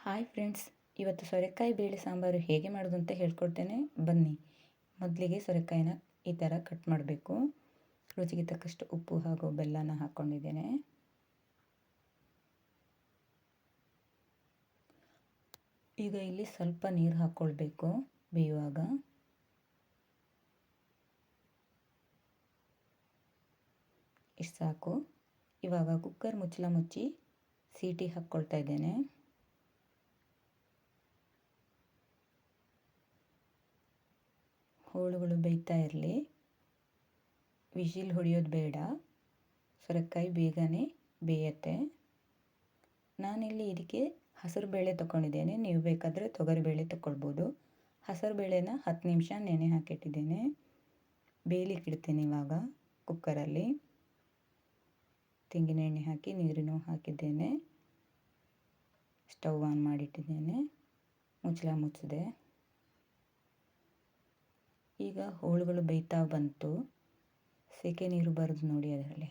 Hi friends, ಇವತ್ತು ಸೋರೆಕಾಯಿ ಬೇಳೆ ಸಾಂಬಾರು ಹೇಗೆ ಮಾಡೋದು ಅಂತ ಹೇಳ್ಕೊಡ್ತೇನೆ ಬನ್ನಿ. ಮೊದಲಿಗೆ ಸೋರೆಕಾಯಿನ ಈ ಥರ ಕಟ್ ಮಾಡಬೇಕು. ರುಚಿಗೆ ತಕ್ಕಷ್ಟು ಉಪ್ಪು ಹಾಗೂ ಬೆಲ್ಲನ ಹಾಕ್ಕೊಂಡಿದ್ದೇನೆ. ಈಗ ಇಲ್ಲಿ ಸ್ವಲ್ಪ ನೀರು ಹಾಕ್ಕೊಳ್ಬೇಕು ಬೇಯುವಾಗ. ಇಷ್ಟು ಸಾಕು. ಇವಾಗ ಕುಕ್ಕರ್ ಮುಚ್ಚಳ ಮುಚ್ಚಿ ಸೀಟಿ ಹಾಕ್ಕೊಳ್ತಾ ಇದ್ದೇನೆ. ಹೋಳುಗಳು ಬೇಯ್ತಾ ಇರಲಿ, ವಿಶಿಲ್ ಹೊಡೆಯೋದು ಬೇಡ, ಸೋರೆಕಾಯಿ ಬೇಗನೆ ಬೇಯುತ್ತೆ. ನಾನಿಲ್ಲಿ ಇದಕ್ಕೆ ಹಸಿರು ಬೇಳೆ ತೊಗೊಂಡಿದ್ದೇನೆ, ನೀವು ಬೇಕಾದರೆ ತೊಗರಿಬೇಳೆ ತೊಗೊಳ್ಬೋದು. ಹಸಿರು ಬೇಳೆನ 10 ನಿಮಿಷ ನೆನೆ ಹಾಕಿಟ್ಟಿದ್ದೇನೆ. ಬೇಯಲಿಕ್ಕೆ ಇಡ್ತೀನಿ ಇವಾಗ ಕುಕ್ಕರಲ್ಲಿ. ತೆಂಗಿನ ಎಣ್ಣೆ ಹಾಕಿ ನೀರನ್ನು ಹಾಕಿದ್ದೇನೆ. ಸ್ಟವ್ ಆನ್ ಮಾಡಿಟ್ಟಿದ್ದೇನೆ. ಮುಚ್ಚಳ ಮುಚ್ಚಿದೆ. ಈಗ ಹೋಳುಗಳು ಬೇಯ್ತಾ ಬಂತು. ಸೆಕೆ ನೀರು ಬರೋದು ನೋಡಿ, ಅದರಲ್ಲಿ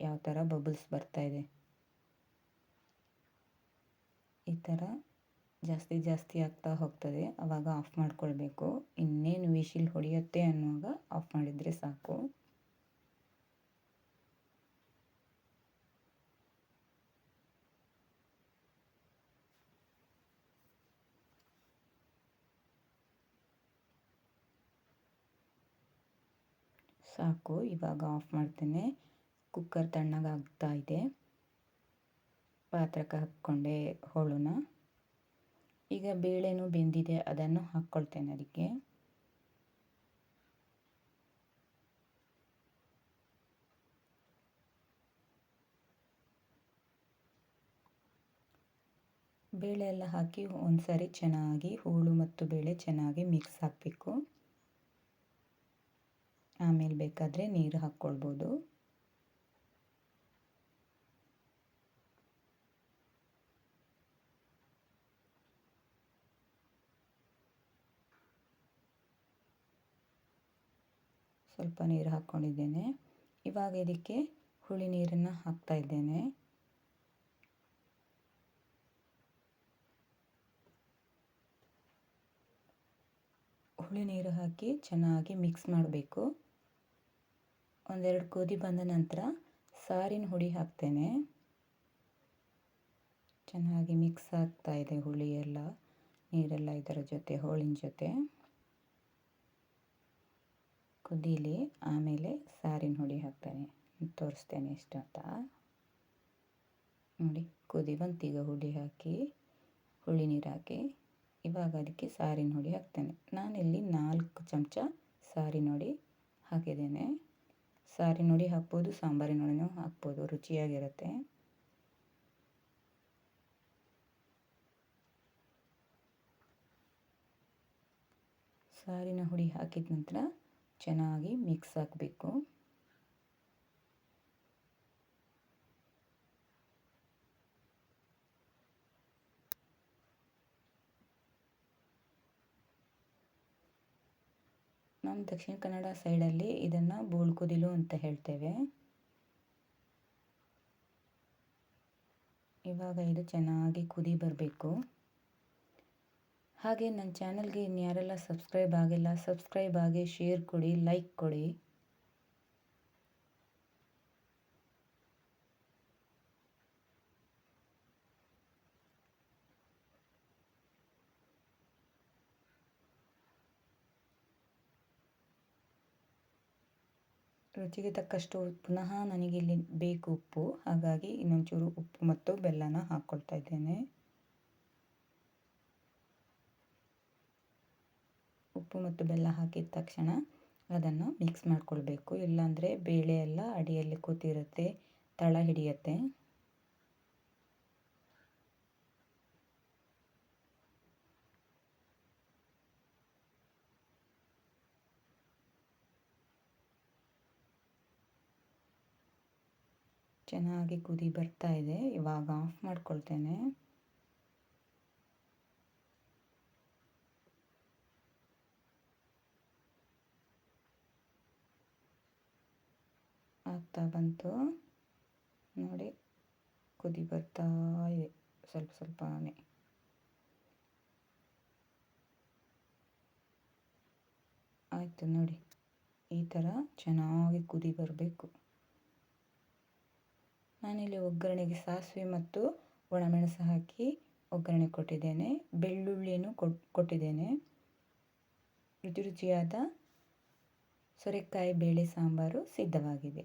ಯಾವ ಥರ ಬಬಲ್ಸ್ ಬರ್ತಾ ಇದೆ. ಈ ಥರ ಜಾಸ್ತಿ ಜಾಸ್ತಿ ಆಗ್ತಾ ಹೋಗ್ತದೆ. ಆವಾಗ ಆಫ್ ಮಾಡ್ಕೊಳ್ಬೇಕು. ಇನ್ನೇನು ವಿಶಿಲ್ ಹೊಡೆಯುತ್ತೆ ಅನ್ನುವಾಗ ಆಫ್ ಮಾಡಿದರೆ ಸಾಕು. ಸಾಕು, ಇವಾಗ ಆಫ್ ಮಾಡ್ತೇನೆ. ಕುಕ್ಕರ್ ತಣ್ಣಗಾಗ್ತಾ ಇದೆ. ಪಾತ್ರಕ್ಕೆ ಹಾಕ್ಕೊಂಡೆ ಹೋಳನ್ನ. ಈಗ ಬೇಳೆನೂ ಬೆಂದಿದೆ, ಅದನ್ನು ಹಾಕ್ಕೊಳ್ತೇನೆ ಅದಕ್ಕೆ. ಬೇಳೆ ಎಲ್ಲ ಹಾಕಿ ಒಂದ್ಸರಿ ಚೆನ್ನಾಗಿ ಹೋಳು ಮತ್ತು ಬೇಳೆ ಚೆನ್ನಾಗಿ ಮಿಕ್ಸ್ ಹಾಕಬೇಕು. ಆಮೇಲೆ ಬೇಕಾದರೆ ನೀರು ಹಾಕ್ಕೊಳ್ಬೋದು. ಸ್ವಲ್ಪ ನೀರು ಹಾಕ್ಕೊಂಡಿದ್ದೇನೆ. ಇವಾಗ ಇದಕ್ಕೆ ಹುಳಿ ನೀರನ್ನು ಹಾಕ್ತಾ ಇದ್ದೇನೆ. ಹುಳಿ ನೀರು ಹಾಕಿ ಚೆನ್ನಾಗಿ ಮಿಕ್ಸ್ ಮಾಡಬೇಕು. ಒಂದೆರಡು ಕುದಿ ಬಂದ ನಂತರ ಸಾರಿನ ಹುಡಿ ಹಾಕ್ತೇನೆ. ಚೆನ್ನಾಗಿ ಮಿಕ್ಸ್ ಆಗ್ತಾ ಇದೆ ಹುಳಿ ಎಲ್ಲ, ನೀರೆಲ್ಲ ಇದರ ಜೊತೆ, ಹೋಳಿನ ಜೊತೆ. ಕುದೀಲಿ, ಆಮೇಲೆ ಸಾರಿನ ಹುಡಿ ಹಾಕ್ತೇನೆ. ತೋರಿಸ್ತೇನೆ ಎಷ್ಟು ಅಂತ ನೋಡಿ. ಕುದಿ ಬಂತೀಗ ಹುಳಿ ಹಾಕಿ, ಹುಳಿ ನೀರು ಹಾಕಿ. ಇವಾಗ ಅದಕ್ಕೆ ಸಾರಿನ ಹುಡಿ ಹಾಕ್ತೇನೆ. ನಾನಿಲ್ಲಿ 4 ಚಮಚ ಸಾರಿನ ಹುಡಿ ಹಾಕಿದ್ದೇನೆ. ಸಾರಿನ ಹುಡಿ ಹಾಕ್ಬೋದು, ಸಾಂಬಾರಿನ ಹುಡಿನೂ ಹಾಕ್ಬೋದು, ರುಚಿಯಾಗಿರುತ್ತೆ. ಸಾರಿನ ಹುಡಿ ಹಾಕಿದ ನಂತರ ಚೆನ್ನಾಗಿ ಮಿಕ್ಸ್ ಹಾಕಬೇಕು. ನಮ್ಮ ದಕ್ಷಿಣ ಕನ್ನಡ ಸೈಡಲ್ಲಿ ಇದನ್ನು ಬೋಳ್ಕುದಿಲು ಅಂತ ಹೇಳ್ತೇವೆ. ಇವಾಗ ಇದು ಚೆನ್ನಾಗಿ ಕುದಿ ಬರಬೇಕು. ಹಾಗೆ ನನ್ನ ಚಾನಲ್ಗೆ ಇನ್ಯಾರೆಲ್ಲ ಸಬ್ಸ್ಕ್ರೈಬ್ ಆಗಿಲ್ಲ, ಸಬ್ಸ್ಕ್ರೈಬ್ ಆಗಿ, ಶೇರ್ ಕೊಡಿ, ಲೈಕ್ ಕೊಡಿ. ರುಚಿಗೆ ತಕ್ಕಷ್ಟು ಪುನಃ ನನಗಿಲ್ಲಿ ಬೇಕು ಉಪ್ಪು, ಹಾಗಾಗಿ ಇನ್ನೊಂಚೂರು ಉಪ್ಪು ಮತ್ತು ಬೆಲ್ಲನ ಹಾಕ್ಕೊಳ್ತಾ ಇದ್ದೇನೆ. ಉಪ್ಪು ಮತ್ತು ಬೆಲ್ಲ ಹಾಕಿದ ತಕ್ಷಣ ಅದನ್ನು ಮಿಕ್ಸ್ ಮಾಡಿಕೊಳ್ಬೇಕು. ಇಲ್ಲಾಂದರೆ ಬೇಳೆ ಎಲ್ಲ ಅಡಿಯಲ್ಲಿ ಕೂತಿರುತ್ತೆ, ತಳ ಹಿಡಿಯುತ್ತೆ. ಚೆನ್ನಾಗಿ ಕುದಿ ಬರ್ತಾ ಇದೆ. ಇವಾಗ ಆಫ್ ಮಾಡ್ಕೊಳ್ತೇನೆ. ಆಗ್ತಾ ಬಂತು ನೋಡಿ, ಕುದಿ ಬರ್ತಾ ಇದೆ ಸ್ವಲ್ಪ ಸ್ವಲ್ಪನೇ. ಆಯಿತು ನೋಡಿ, ಈ ಥರ ಚೆನ್ನಾಗಿ ಕುದಿ ಬರಬೇಕು. ನಾನಿಲ್ಲಿ ಒಗ್ಗರಣೆಗೆ ಸಾಸಿವೆ ಮತ್ತು ಒಣಮೆಣಸು ಹಾಕಿ ಒಗ್ಗರಣೆ ಕೊಟ್ಟಿದ್ದೇನೆ. ಬೆಳ್ಳುಳ್ಳಿಯನ್ನು ಕೊಟ್ಟಿದ್ದೇನೆ. ರುಚಿ ರುಚಿಯಾದ ಸೋರೆಕಾಯಿ ಬೇಳೆ ಸಾಂಬಾರು ಸಿದ್ಧವಾಗಿದೆ.